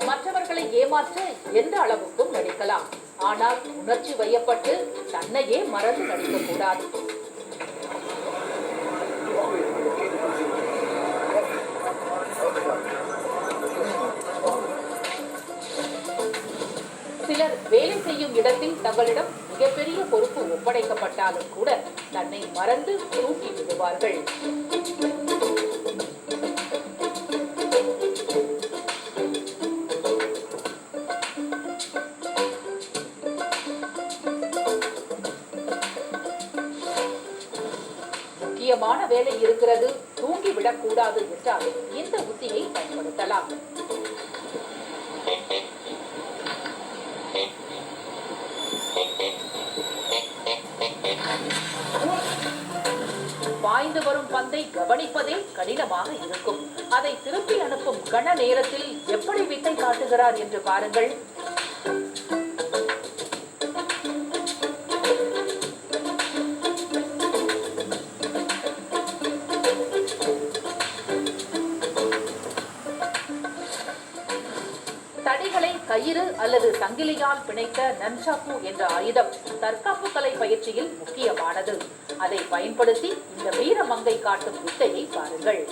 மற்றவர்களை ஏமாற்ற எந்த அளவுக்கும் நடிக்கலாம். ஆனால் உணர்ச்சி வயப்பட்டு தன்னையே மறந்து நடிக்கக்கூடாது. சிலர் வேலை செய்யும் இடத்தில் தங்களிடம் மிகப்பெரிய பொறுப்பு ஒப்படைக்கப்பட்டாலும் கூட தன்னை மறந்து தூக்கி விடுவார்கள். முக்கியமான வேலை இருக்கிறது, தூங்கிவிடக் கூடாது என்றால் இந்த உத்தியை பயன்படுத்தலாம். பாய்ந்து வரும் பந்தை கவனிப்பதே கடினமாக இருக்கும். அதை திருப்பி அனுப்பும் கன நேரத்தில் எப்படி வித்தை காட்டுகிறார் என்று பாருங்கள். தடிகளை கயிறு அல்லது சங்கிலியால் பிணைத்த நன்சாக்கு என்ற ஆயுதம் தற்காப்பு கலை பயிற்சியில் முக்கியமானது. அதை பயன்படுத்தி இந்த வீரமங்கை காட்டும் வித்தையை பாருங்கள்.